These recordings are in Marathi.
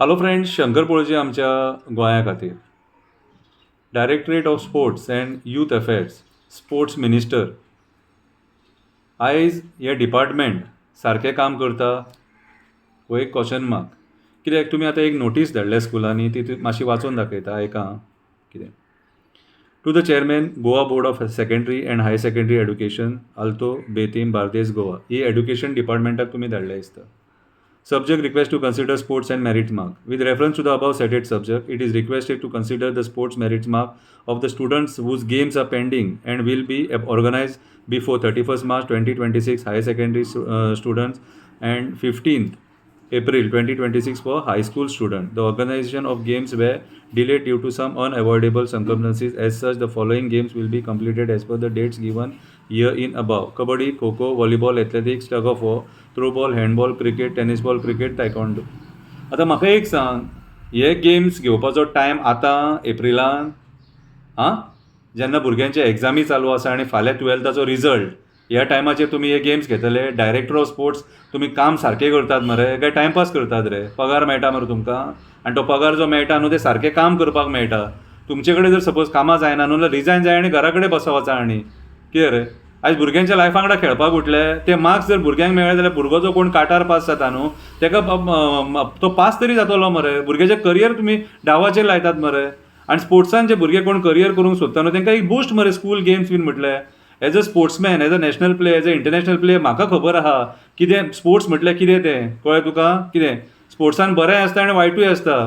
हॅलो फ्रेंड्स, शंकर पळोवची आमच्या गोंया खातीर directorate of sports and youth affairs sports minister आयज हे डिपार्टमेंट सारकें काम करता हो एक क्वेश्चन मार्क. कित्याक तुमी आतां एक नोटीस धाडल्या स्कुलांनी ती मातशी वाचून दाखयता आयका कितें. To the chairman Goa board of secondary and higher secondary education Alto Betim Bardez Goa ही एड्युकेशन डिपार्टमेंटाक तुमी धाडल्या दिसता. Subject request to consider sports and merit mark. With reference to the above cited subject, it is requested to consider the sports merit mark of the students whose games are pending and will be organized before 31st March 2026 higher secondary students and 15th April 2026 for high school students. The organization of games were delayed due to some unavoidable circumstances. As such, the following games will be completed as per the dates given here in above: kabaddi, kho-kho, volleyball, athletics, tug of war, throwball, handball, cricket, tennis ball, cricket, taekwondo. आतां म्हाका एक सांग, हे गेम्स घेवपाचो टायम आतां एप्रिलान जेन्ना भुरग्यांचे एग्जामी चालू आसा आनी फाल्यां 12थाचो रिजल्ट, ह्या टायमाचेर तुमी हे गेम्स घेतले. डायरेक्टर ऑफ स्पोर्ट्स तुमी काम सारकें करतात मरे काय टायमपास करतात रे? पगार मेळटा मरे तुमकां, आनी तो पगार जो मेळटा न्हू ते सारकें काम करपाक मेळटा. तुमचे कडेन जर सपोज कामां जायना न्हू जाल्यार रिजायन जाय आनी घरा कडेन बसप वचा. आनी कितें रे, आयज भुरग्यांच्या लायफा वांगडा खेळपाक उठले ते मार्क्स जर भुरग्यांक मेळ्ळे जाल्यार भुरगो जो कोण काटार पास जाता न्हू तेका तो पास तरी जातलो मरे. भुरग्याचें करियर तुमी डावाचेर लायतात मरे. आनी स्पोर्ट्सान जे भुरगे कोण करियर करूंक सोदता न्हू तांकां एक बूस्ट मरे स्कूल गेम्स बीन म्हटले. As a sportsman, as a national player, as a international player म्हाका खबर आहा कितें स्पोर्ट्स म्हटल्यार कितें तें. कळ्ळें तुका? कितें स्पोर्ट्सान बरें आसता आनी वायटूय आसता.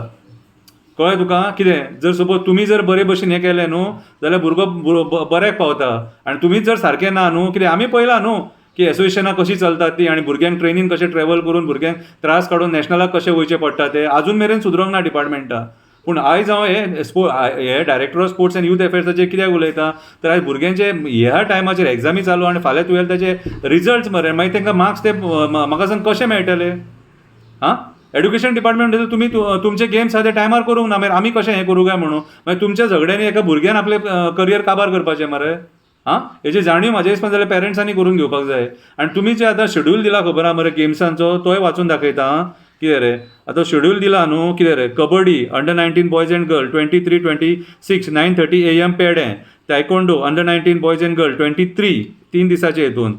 कळ्ळें तुका? कितें जर सपोज तुमी जर बरे भशेन हें केलें न्हू जाल्यार भुरगो बऱ्याक पावता. आनी तुमीच जर सारकें ना न्हू, कितें आमी पळयलां न्हू की एसोसिएशनां कशी चलतात ती, आनी भुरग्यांक ट्रेनीन कशें ट्रॅव्हल करून भुरग्यांक त्रास काडून नॅशनलाक कशें वयचें पडटा ते आजून मेरेन सुदरूंक ना डिपार्टमेंटा. पूण आयज हांव हे director of sports and youth अफेर्साचेर कित्याक उलयता तर आयज भुरग्यांचे ह्या टायमाचेर एग्जामी चालू आनी फाल्यां 12थाचे रिजल्ट्स मरे. मागीर तांकां मार्क्स ते म्हाका सांग कशे मेळटले? एड्युकेशन डिपार्टमेंट तुमी तुमचे गेम्स आहा ते टायमार करूंक ना, मागीर आमी कशें हें करूं काय म्हणून? मागीर तुमच्या झगड्यांनी एका भुरग्यान आपलें करियर काबार करपाचें मरे. हेची जाणीव म्हाज्या हिसपान जाल्यार पेरंट्सांनी करून घेवपाक जाय. आनी तुमी जे आतां शेड्यूल दिला खबर आहा मरे गेम्सांचो, तोय वाचून दाखयता. कितें रे आतां शेड्यूल दिला न्हू, कितें रे, kabaddi under nineteen boys and girl 23-26 9:30 AM पेडे. Taekwondo under nineteen boys and girl 23 3 दिसाचे हितून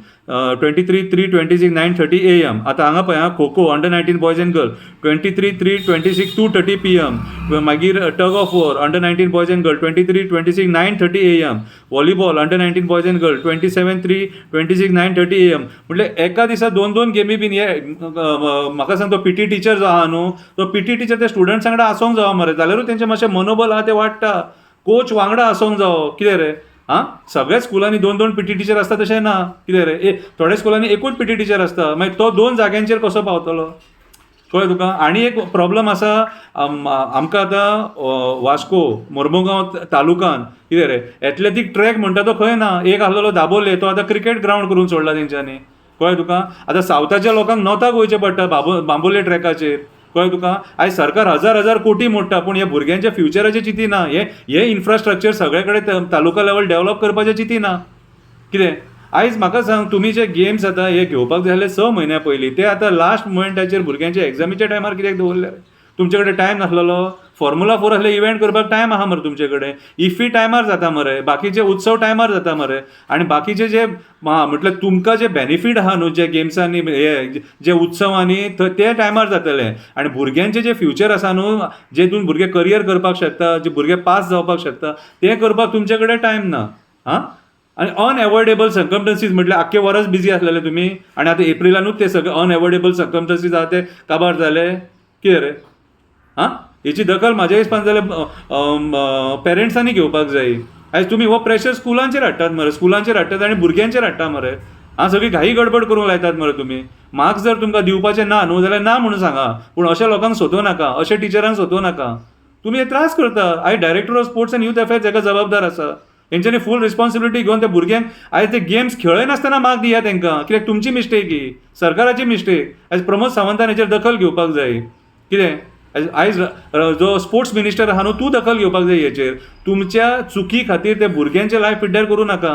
23-3-26 9:30 AM. आतां हांगा पळय kho-kho under nineteen boys and girl 23-3-26 2:30 PM. मागीर tug of war under nineteen boys and girl 23-26 9:30 AM. Volleyball under nineteen boys and girl 27-3-26 9:30 AM. म्हणजे एका दिसा 2-2 गेमी बीन हे म्हाका सांग तो पीटी टीचर जो आहा न्हू तो पीटी टीचर त्या स्टुडंट्सां वांगडा आसोंक जावो मरे, जाल्यारूच तेंचें मातशें मनोबल आहा तें वाडटा. कोच वांगडा आसोंक जावो. कितें रे सगळ्याच स्कुलांनी 2-2 पीटी टीचर आसता तशें ना. कितें रे थोड्या स्कुलांनी एकूच पीटी टीचर आसता. मागीर तो 2 जाग्यांचेर कसो पावतलो? कळ्ळें तुका? आनी एक प्रॉब्लम आसा आमकां आतां वास्को मोर्मुगांव तालुकान कितें रे एथलेटीक ट्रॅक म्हणटा तो खंय ना. एक आसलेलो दाबोले तो आतां क्रिकेट ग्रावंड करून सोडला तेंच्यांनी. कळ्ळें तुका? आतां सावथाच्या लोकांक नॉर्थाक वयचें पडटा बांबोले ट्रॅकाचेर. कळ्ळें तुका? आयज सरकार हजार कोटी मोडटा पूण ह्या भुरग्यांच्या फ्युचराचें चिंतिना. हे इन्फ्रास्ट्रक्चर सगळे कडेन तालुका लेवल डेव्हलप करपाचें चिंतिना. कितें आयज म्हाका सांग, तुमी जे गेम्स आतां हे घेवपाक जाय आसले 6 म्हयन्या पयलीं ते आतां लास्ट मोमेंटाचेर भुरग्यांच्या एग्जामीच्या टायमार कित्याक दवरले? तुमचे कडेन टायम नासलेलो? फॉर्म्युला 4 असले इव्हेंट करपाक टायम आहा मरे तुमचे कडेन. इफ्फी टायमार जाता मरे, बाकीचे उत्सव टायमार जाता मरे. आनी बाकीचे जे म्हटल्यार तुमकां जे बेनिफीट आहा न्हू जे गेम्सांनी हे जे उत्सवांनी ते टायमार जातले. आनी भुरग्यांचे जे फ्युचर आसा न्हू जेतून भुरगे करियर करपाक शकता, जे भुरगे पास जावपाक शकता ते करपाक तुमचे कडेन टायम ना. आनी अनएवॉयडेबल सर्कमस्टन्सीस म्हटल्यार आख्खे वर्स बिजी आसलेले तुमी आनी आतां एप्रिलानूच ते सगळे अनएवॉयडेबल सर्कमस्टन्सीस आहा ते काबार जाले. कितें रे हेची दखल म्हाज्या हिसपान जाल्यार पेरंट्सांनी घेवपाक जाय. आयज तुमी हो प्रेशर स्कुलांचेर हाडटात मरे, स्कुलांचेर हाडटात आनी भुरग्यांचेर हाडटा मरे. सगळी घाई गडबड करूंक लायतात मरे तुमी. मार्क्स जर तुमकां दिवपाचे ना न्हू जाल्यार ना म्हणून सांगा, पूण अशा लोकांक सोदूं नाका, अशा टिचरांक सोदूं नाका. तुमी हे त्रास करता. आयज director of sports and youth affairs हेका जबाबदार आसा. तेंच्यांनी फूल रिस्पॉन्सिबिलिटी घेवन त्या भुरग्यांक आयज ते गेम्स खेळनासतना मार्क दिया तांकां. कित्याक तुमची मिस्टेक ही, सरकाराची मिस्टेक. आयज प्रमोद सावंतान हेचेर दखल घेवपाक जाय. कितें आयज जो स्पोर्ट्स मिनिस्टर आहा न्हू तूं दखल घेवपाक जाय हेचेर. तुमच्या चुकी खातीर ते भुरग्यांचे लायफ पिड्ड्यार करूं नाका.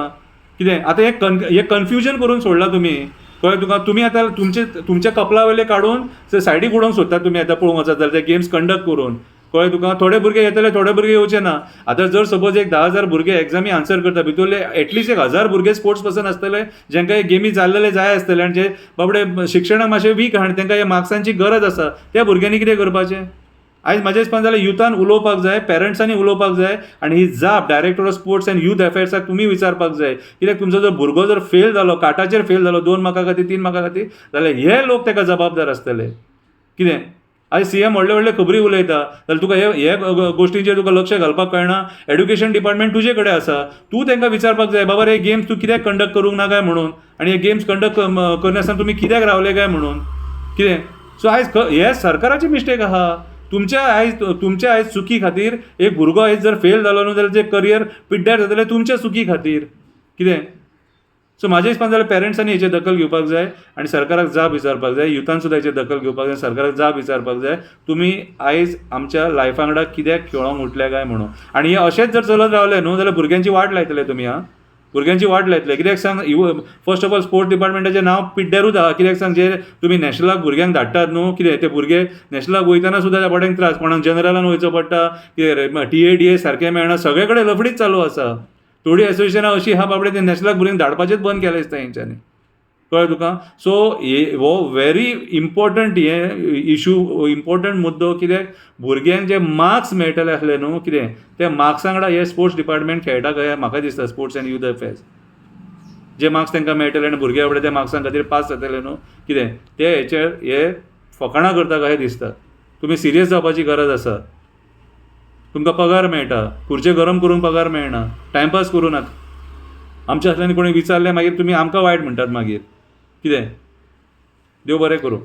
कितें आतां हे कन्फ्युजन करून सोडला तुमी. कळ्ळें तुका. तुमी आतां तुमच्या कपला वयले काडून सायडीक उडोवंक सोदतात तुमी आतां पळोवंक वचत जाल्यार ते गेम्स कंडक्ट करून. कळ्ळें तुका. थोडे भुरगे येतले, थोडे भुरगे येवचे ना. आतां जर सपोज एक 10,000 भुरगे एग्जामी आन्सर करता, भितरले एटलिस्ट 1,000 भुरगे स्पोर्ट्स पर्सन आसतले जेंकां हे गेमी जाल्लेले जाय आसतले आनी जे बाबडे शिक्षणाक मातशे वीक आहा आनी तांकां ह्या मार्क्सांची गरज आसा, त्या भुरग्यांनी कितें करपाचें. आयज म्हाज्या हिसपान जाल्यार युथान उलोवपाक जाय, पेरंट्सांनी उलोवपाक जाय आनी ही जाप director of sports and youth अफेर्साक तुमी विचारपाक जाय. कित्याक तुमचो जर भुरगो जर फेल जालो, काटाचेर फेल जालो 2 मार्का खातीर 3 मार्का खातीर, जाल्यार हे लोक ताका जबाबदार आसतले. कितें आयज सीएम व्हडले व्हडले खबरी उलयता जाल्यार तुका हे गोश्टींचेर तुका लक्ष घालपाक कळना. एड्युकेशन डिपार्टमेंट तुजे कडेन आसा, तूं तांकां विचारपाक जाय बाबा हे गेम्स तूं कित्याक कंडक्ट करूंक ना काय म्हणून, आनी हे गेम्स कंडक्ट करनासतना तुमी कित्याक रावले काय म्हणून. कितें सो आयज हे सरकाराची मिस्टेक आहा. तुमच्या आयज चुकी खातीर एक भुरगो आयज जर फेल जालो न्हू जाल्यार जे करियर पिड्ड्यार जातलें तुमच्या चुकी खातीर. कितें सो म्हाज्या हिसपान जाल्यार पेरंट्सांनी हेचेर दखल घेवपाक जाय आनी सरकाराक जाप विचारपाक जाय. युथान सुद्दां हेचेर दखल घेवपाक जाय, सरकाराक जाप विचारपाक जाय तुमी आयज आमच्या लायफा वांगडा कित्याक खेळोंक उठल्या काय म्हणून. आनी हे अशेंच जर चलत रावले न्हू जाल्यार भुरग्यांची वाट लायतले तुमी. भुरग्यांची वाट लायतले. कित्याक सांग, फर्स्ट ऑफ ऑल स्पोर्ट्स डिपार्टमेंटाचें नांव पिड्ड्यारूच आहा. कित्याक सांग, जे तुमी नॅशनलाक भुरग्यांक धाडटात न्हू, कितें ते भुरगे नॅशनलाक वयतना सुद्दां त्या बड्यांक त्रास, कोणाक जनरलान वयचो पडटा, कितें TADA सारकें मेळना, सगळे कडेन लफडीच चालू आसा. थोडी एसोसिएशनां अशी आहा बाबडे ते नॅशनलाक भुरग्यांक धाडपाचेच बंद केलें दिसता हेंच्यांनी. कळ्ळें तुका. सो हो व्हेरी इम्पॉर्टंट इशू, इम्पॉर्टंट मुद्दो. कित्याक भुरग्यांक जे मार्क्स मेळटले आसले न्हू, कितें त्या मार्क्सां वांगडा हे स्पोर्ट्स डिपार्टमेंट खेळटा काय म्हाका दिसता. स्पोर्ट्स एंड यूथ अफेर्स जे मार्क्स तांकां मेळटले आनी भुरगे बाबडे त्या मार्क्सां खातीर पास जातले न्हू, कितें ते हेचेर हे फकाणां करता कशें दिसता. तुमी सिरियस जावपाची गरज आसा. तुमकां पगार मेळटा, खुर्चे गरम करून पगार मेळना, टायमपास करूं नाका. आमच्या हातल्यान कोणी विचारलें मागीर तुमी आमकां वायट म्हणटात मागीर. कितें देव बरें करूं.